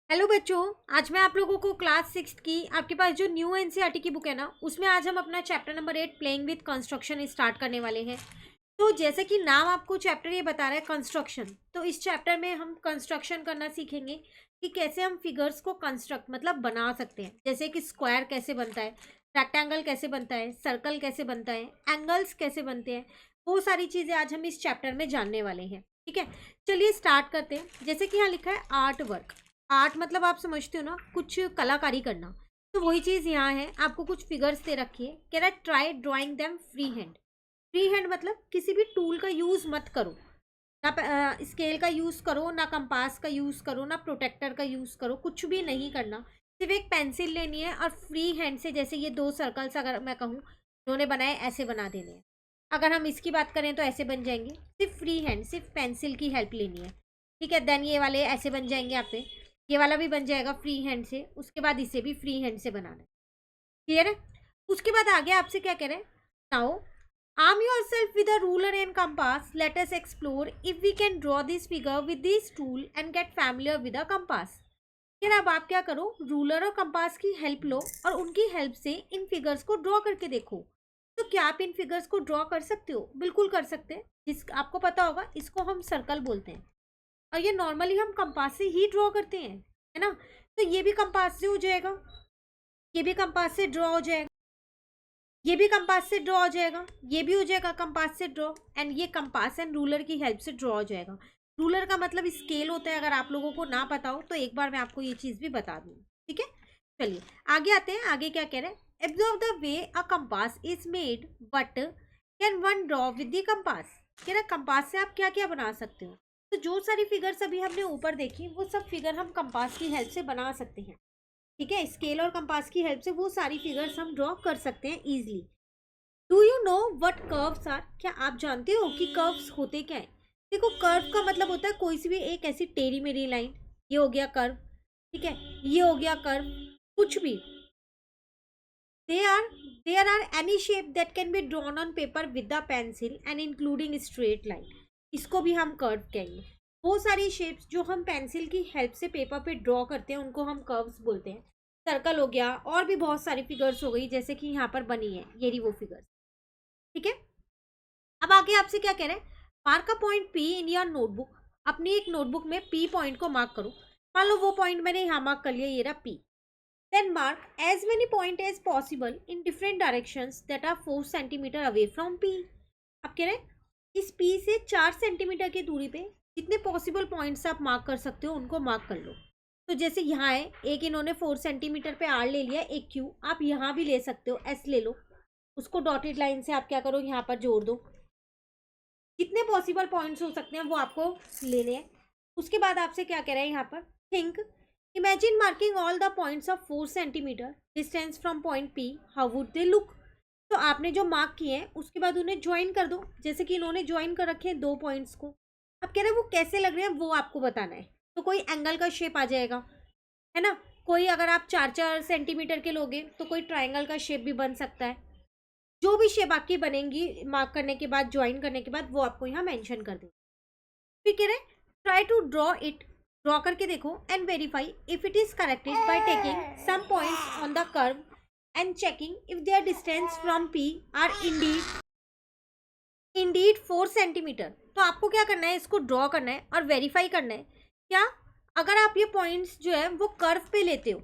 Hello बच्चों। आज मैं आप लोगों को क्लास 6 की आपके पास जो न्यू एनसीईआरटी की बुक है ना, उसमें आज हम अपना chapter number 8 playing with construction start करने वाले हैं। तो जैसे कि नाम आपको चैप्टर ये बता रहा है कंस्ट्रक्शन, तो इस चैप्टर में हम कंस्ट्रक्शन करना सीखेंगे कि कैसे हम फिगर्स को कंस्ट्रक्ट मतलब बना सकते हैं। जैसे कि स्क्वायर कैसे बनता है, रेक्टेंगल कैसे बनता है, सर्कल कैसे बनता है, एंगल्स कैसे बनते हैं, वो सारी चीज़ें आज हम इस चैप्टर में जानने वाले हैं। ठीक है, चलिए स्टार्ट करते हैं। जैसे कि यहाँ लिखा है आर्ट वर्क। आर्ट मतलब आप समझते हो ना, कुछ कलाकारी करना। तो वही चीज़ यहाँ है, आपको कुछ फिगर्स दे रखी है, कह रहा है try drawing them free hand. Free hand मतलब किसी भी टूल का यूज़ मत करो, ना स्केल का यूज़ करो, ना कंपास का यूज़ करो, ना प्रोटेक्टर का यूज़ करो, कुछ भी नहीं करना। सिर्फ एक पेंसिल लेनी है और फ्री हैंड से, जैसे ये दो सर्कल्स अगर मैं कहूँ उन्होंने बनाए, ऐसे बना देने हैं। अगर हम इसकी बात करें तो ऐसे बन जाएंगे, सिर्फ फ्री हैंड, सिर्फ पेंसिल की हेल्प लेनी है। ठीक है, देन ये वाले ऐसे बन जाएंगे यहाँ पे, ये वाला भी बन जाएगा फ्री हैंड से, उसके बाद इसे भी फ्री हैंड से बनाना है। क्लियर है? उसके बाद आगे आपसे क्या कह रहे हैं, now arm yourself with a ruler and compass. Let us explore if we can draw this figure with this tool and get familiar with a compass. फिर अब आप क्या करो, रूलर और कंपास की हेल्प लो और उनकी हेल्प से इन फिगर्स को ड्रॉ करके देखो। तो क्या आप इन फिगर्स को ड्रॉ कर सकते हो? बिल्कुल कर सकते हैं। जिस आपको पता होगा, इसको हम सर्कल बोलते हैं और ये नॉर्मली हम कंपास से ही ड्रॉ करते हैं, है ना। तो ये भी कंपास से हो जाएगा, ये भी कंपास से ड्रॉ हो जाएगा, ये भी कंपास से ड्रॉ हो जाएगा, ये भी हो जाएगा कंपास से ड्रॉ, एंड ये कंपास एंड रूलर की हेल्प से ड्रॉ हो जाएगा। रूलर का मतलब स्केल होता है, अगर आप लोगों को ना पता हो तो एक बार मैं आपको ये चीज़ भी बता दूँ। ठीक है, चलिए आगे आते हैं। आगे क्या कह रहे हैं, observe the way a compass is made but can one draw with the compass. कह रहा है कंपास से आप क्या क्या बना सकते हो। तो जो सारी फिगर्स अभी हमने ऊपर देखी, वो सब फिगर हम कंपास की हेल्प से बना सकते हैं। ठीक है, स्केल और कंपास की हेल्प से वो सारी फिगर्स हम ड्रॉ कर सकते हैं easily. Do you know what curves are. क्या आप जानते हो कि कर्व्स होते क्या है? देखो, कर्व का मतलब होता है कोई सी भी एक ऐसी टेढ़ी मेढ़ी लाइन। ये हो गया कर्व। ठीक है, ये हो गया कर्व। कुछ भी, they are there are any shape that can be drawn on paper with the pencil and including straight line. इसको भी हम कर्व कहेंगे। वो सारी शेप्स जो हम पेंसिल की हेल्प से पेपर पे ड्रॉ करते हैं, उनको हम कर्व्स बोलते हैं। सर्कल हो गया, और भी बहुत सारी फिगर्स हो गई, जैसे कि यहाँ पर बनी है ये रही वो फिगर्स। ठीक है, अब आगे आपसे क्या कह रहे हैं, mark a point P in your notebook. अपनी एक नोटबुक में पी पॉइंट को मार्क करो। मान लो वो पॉइंट मैंने यहाँ मार्क कर लिया, ये रहा P. Then mark as many point as possible in different directions that are 4 centimetre away from P. अब कह रहे हैं इस पी से 4 सेंटीमीटर की दूरी पे जितने पॉसिबल पॉइंट्स आप मार्क कर सकते हो, उनको मार्क कर लो। तो जैसे यहाँ है, एक इन्होंने 4 सेंटीमीटर पे आर ले लिया, एक क्यू। आप यहाँ भी ले सकते हो, एस ले लो, उसको डॉटेड लाइन से आप क्या करो, यहाँ पर जोड़ दो। जितने पॉसिबल पॉइंट्स हो सकते हैं वो आपको लेने हैं। उसके बाद आपसे क्या कह रहे हैं यहाँ पर, think imagine marking all the points of 4 centimetre distance from point P, how would they look. तो आपने जो मार्क किए हैं उसके बाद उन्हें ज्वाइन कर दो, जैसे कि इन्होंने ज्वाइन कर रखे हैं दो पॉइंट्स को। अब कह रहे हैं वो कैसे लग रहे हैं वो आपको बताना है। तो कोई एंगल का शेप आ जाएगा, है ना। कोई अगर आप 4-4 सेंटीमीटर के लोगे तो कोई ट्राइंगल का शेप भी बन सकता है। जो भी शेप आपकी बनेंगी मार्क करने के बाद, ज्वाइन करने के बाद, वो आपको यहाँ मेंशन कर दें। फिर कह रहे try to draw it. Draw करके देखो and verify if it is corrected by taking some points on the curve and checking if their distance from P are indeed 4 centimetre. तो आपको क्या करना है, इसको ड्रॉ करना है और वेरीफाई करना है। क्या, अगर आप ये पॉइंट्स जो है वो कर्व पे लेते हो,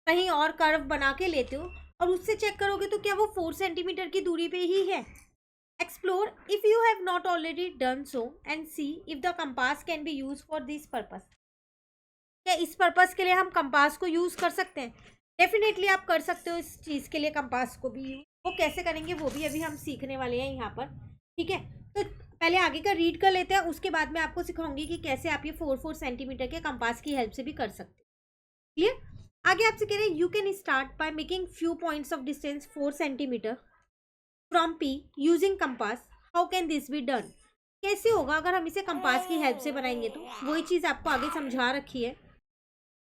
कहीं और कर्व बना के लेते हो और उससे चेक करोगे, तो क्या वो 4 सेंटीमीटर की दूरी पे ही है। Explore if you have not already done so and see if the compass can be used for this purpose. क्या इस पर्पस के लिए हम कंपास को यूज़ कर सकते हैं? डेफिनेटली आप कर सकते हो इस चीज़ के लिए कंपास को भी यूज। वो कैसे करेंगे वो भी अभी हम सीखने वाले हैं यहाँ पर। ठीक है, तो पहले आगे का रीड कर लेते हैं, उसके बाद मैं आपको सिखाऊंगी कि कैसे आप ये 4-4 सेंटीमीटर के कंपास की हेल्प से भी कर सकते हैं। क्लियर? आगे आपसे कह रहे हैं you can start by making few points of distance 4 centimetre from P using compass. How can this be done. कैसे होगा अगर हम इसे कंपास की हेल्प से बनाएंगे, तो वही चीज़ आपको आगे समझा रखी है।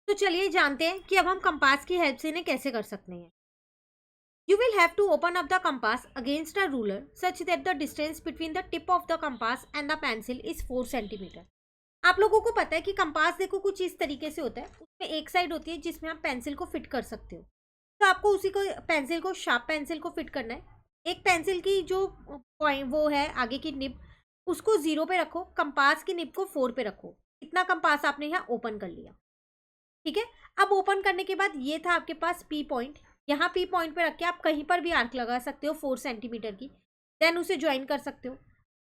तो चलिए जानते हैं कि अब हम कंपास की हेल्प से इन्हें कैसे कर सकते हैं। You will have to open up the compass against a ruler such that the distance between the tip of the compass and the pencil is 4 centimetre. आप लोगों को पता है कि कंपास देखो कुछ इस तरीके से होता है, उसमें एक साइड होती है जिसमें आप पेंसिल को फिट कर सकते हो। तो आपको उसी को पेंसिल को शार्प पेंसिल को फिट करना है। एक पेंसिल की जो पॉइंट वो है आगे की निब, उसको 0 पे रखो, कंपास की निब को 4 पे रखो। इतना कंपास आपने यहाँ ओपन कर लिया, ठीक है। अब ओपन करने के बाद ये था आपके पास पी पॉइंट, यहाँ पी पॉइंट पे रख के आप कहीं पर भी आर्क लगा सकते हो 4 सेंटीमीटर की, देन उसे ज्वाइन कर सकते हो।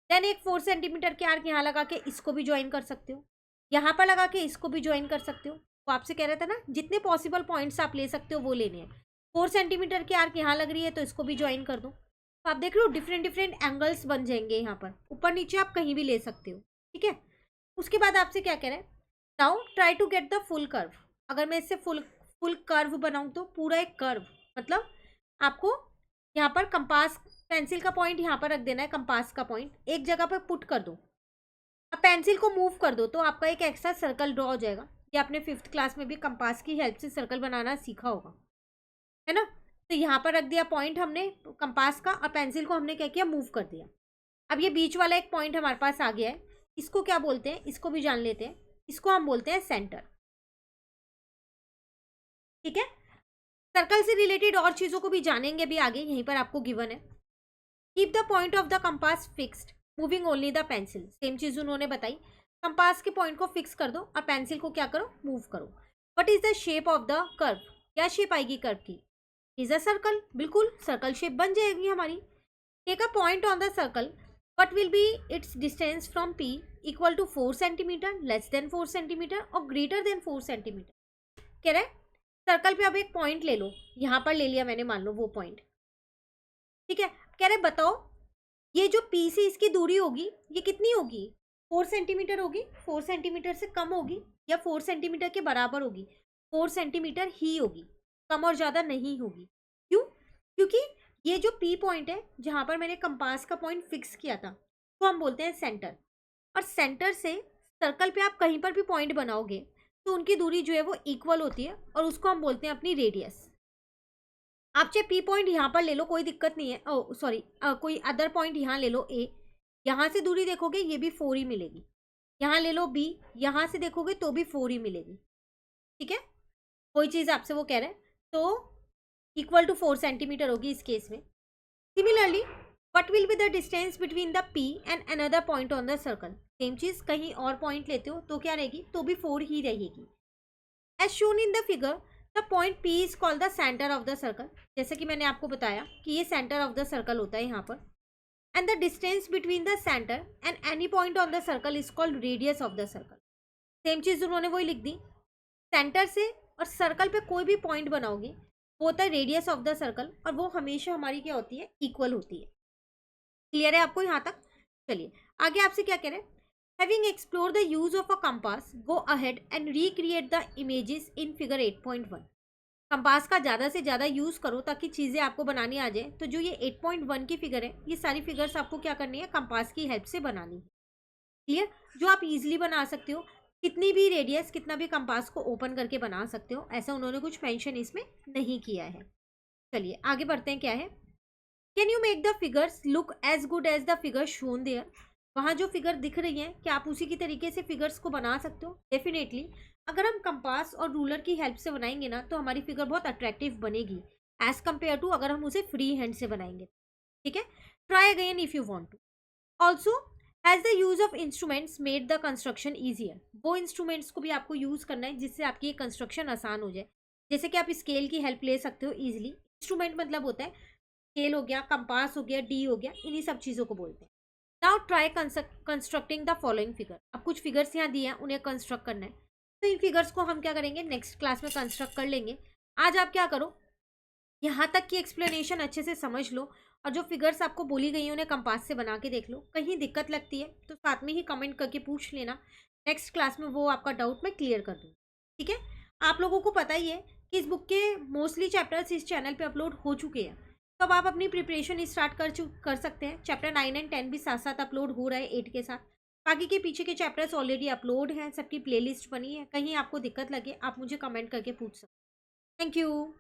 देन एक 4 सेंटीमीटर की आर्क यहाँ लगा के इसको भी ज्वाइन कर सकते हो, यहाँ पर लगा के इसको भी ज्वाइन कर सकते हो। वो आपसे कह रहा था ना जितने पॉसिबल पॉइंट्स आप ले सकते हो वो लेने हैं। 4 सेंटीमीटर की आर्क यहाँ लग रही है तो इसको भी ज्वाइन कर दो। तो आप देख रहे हो डिफरेंट डिफरेंट एंगल्स बन जाएंगे, यहाँ पर ऊपर नीचे आप कहीं भी ले सकते हो, ठीक है। उसके बाद आपसे क्या कह रहा है, now try to get the full curve. अगर मैं इससे फुल फुल कर्व बनाऊं तो पूरा एक कर्व, मतलब आपको यहाँ पर कंपास पेंसिल का पॉइंट यहाँ पर रख देना है, कंपास का पॉइंट एक जगह पर पुट कर दो। अब पेंसिल को मूव कर दो तो आपका एक एक्स्ट्रा सर्कल ड्रॉ हो जाएगा। ये आपने 5th क्लास में भी कंपास की हेल्प से सर्कल बनाना सीखा होगा, है ना। तो यहाँ पर रख दिया पॉइंट हमने कंपास का, और पेंसिल को हमने क्या किया, मूव कर दिया। अब ये बीच वाला एक पॉइंट हमारे पास आ गया है, इसको क्या बोलते हैं, इसको भी जान लेते हैं। इसको हम बोलते हैं सेंटर, ठीक है। सर्कल से रिलेटेड और चीज़ों को भी जानेंगे भी आगे, यहीं पर आपको गिवन है। Keep the point of the compass fixed, moving only the pencil. Same चीज़ उन्होंने बताई, कंपास के पॉइंट को फिक्स कर दो और पेंसिल को क्या करो, मूव करो। What is the shape of the curve, क्या शेप आएगी कर्व की, इज अ सर्कल, बिल्कुल सर्कल शेप बन जाएगी हमारी। Take a point on the circle, what will be its distance from P, equal to 4 centimetre, less than 4 centimetre और greater than 4 centimetre. कह रहे सर्कल पे अब एक पॉइंट ले लो, यहाँ पर ले लिया मैंने, मान लो वो पॉइंट, ठीक है। कह रहे बताओ ये जो पी से इसकी दूरी होगी ये कितनी होगी, 4 सेंटीमीटर होगी, 4 सेंटीमीटर से कम होगी, या 4 सेंटीमीटर के बराबर होगी, 4 सेंटीमीटर ही होगी, कम और ज़्यादा नहीं होगी। क्यों, क्योंकि ये जो पी पॉइंट है जहाँ पर मैंने कंपास का पॉइंट फिक्स किया था तो हम बोलते हैं सेंटर, और सेंटर से सर्कल पे आप कहीं पर भी पॉइंट बनाओगे तो उनकी दूरी जो है वो इक्वल होती है, और उसको हम बोलते हैं अपनी रेडियस। आप चाहे पी पॉइंट यहाँ पर ले लो, कोई दिक्कत नहीं है, ओ सॉरी कोई अदर पॉइंट यहाँ ले लो ए, यहाँ से दूरी देखोगे ये भी 4 ही मिलेगी। यहाँ ले लो बी, यहाँ से देखोगे तो भी 4 ही मिलेगी, ठीक है। कोई चीज़ आपसे वो कह रहे हैं तो इक्वल टू 4 सेंटीमीटर होगी इस केस में। Similarly what will be the distance between the P and another point on the circle, same चीज़ कहीं और पॉइंट लेते हो तो क्या रहेगी, तो भी 4 ही रहेगी। As shown in the figure the point P is called the centre of the circle, जैसे कि मैंने आपको बताया कि ये सेंटर ऑफ द सर्कल होता है यहाँ पर। And the distance between the centre and any point on the circle is called radius of the circle. Same चीज़ उन्होंने वही लिख दी, सेंटर से और सर्कल पे कोई भी पॉइंट बनाओगे वो होता है रेडियस ऑफ द सर्कल, और वो हमेशा हमारी क्या होती है, इक्वल होती है। क्लियर है आपको यहाँ तक। चलिए आगे आपसे क्या कह रहे हैं, having explore the use of a compass go ahead and recreate the images in figure 8.1। Compass का ज़्यादा से ज़्यादा यूज़ करो ताकि चीज़ें आपको बनानी आ जाए। तो जो ये 8.1 की फिगर है ये सारी फिगर्स आपको क्या करनी है, कंपास की हेल्प से बनानी है। क्लियर, जो आप इजीली बना सकते हो, कितनी भी रेडियस कितना भी कंपास को ओपन करके बना सकते हो, ऐसा उन्होंने कुछ मेंशन इसमें नहीं किया है। चलिए आगे बढ़ते हैं, क्या है, can you make the figures look as good as the figure shown there. वहाँ जो फिगर दिख रही है क्या आप उसी की तरीके से फिगर्स को बना सकते हो, डेफिनेटली। अगर हम कंपास और रूलर की हेल्प से बनाएंगे ना तो हमारी फिगर बहुत अट्रैक्टिव बनेगी एज कम्पेयर टू अगर हम उसे फ्री हैंड से बनाएंगे, ठीक है। Try again if you want to. Also has the use of instruments made the construction easier. वो इंस्ट्रूमेंट्स को भी आपको यूज़ करना है जिससे आपकी ये कंस्ट्रक्शन आसान हो जाए। जैसे कि आप स्केल की हेल्प ले सकते हो ईजिली। इंस्ट्रूमेंट मतलब होता है स्केल हो गया, कंपास हो गया, डी हो गया, इन्हीं सब चीज़ों को बोलते हैं। Now try constructing the following figure. अब कुछ फिगर्स यहाँ दिए हैं उन्हें कंस्ट्रक्ट करना है, तो इन फिगर्स को हम क्या करेंगे, नेक्स्ट क्लास में कंस्ट्रक्ट कर लेंगे। आज आप क्या करो, यहाँ तक की एक्सप्लेनेशन अच्छे से समझ लो, और जो फिगर्स आपको बोली गई हैं उन्हें कंपास से बना के देख लो। कहीं दिक्कत लगती है तो साथ में ही कमेंट करके पूछ लेना, नेक्स्ट क्लास में वो आपका डाउट मैं क्लियर कर दूँ, ठीक है। आप लोगों को पता ही है कि इस बुक के मोस्टली चैप्टर्स इस चैनल पे अपलोड हो चुके हैं, तो अब आप अपनी प्रिपरेशन स्टार्ट कर सकते हैं। चैप्टर 9 एंड 10 भी साथ साथ अपलोड हो रहा है 8 के साथ। बाकी के पीछे के चैप्टर्स ऑलरेडी अपलोड हैं, सबकी प्लेलिस्ट बनी है। कहीं आपको दिक्कत लगे आप मुझे कमेंट करके पूछ सकते हैं। Thank you.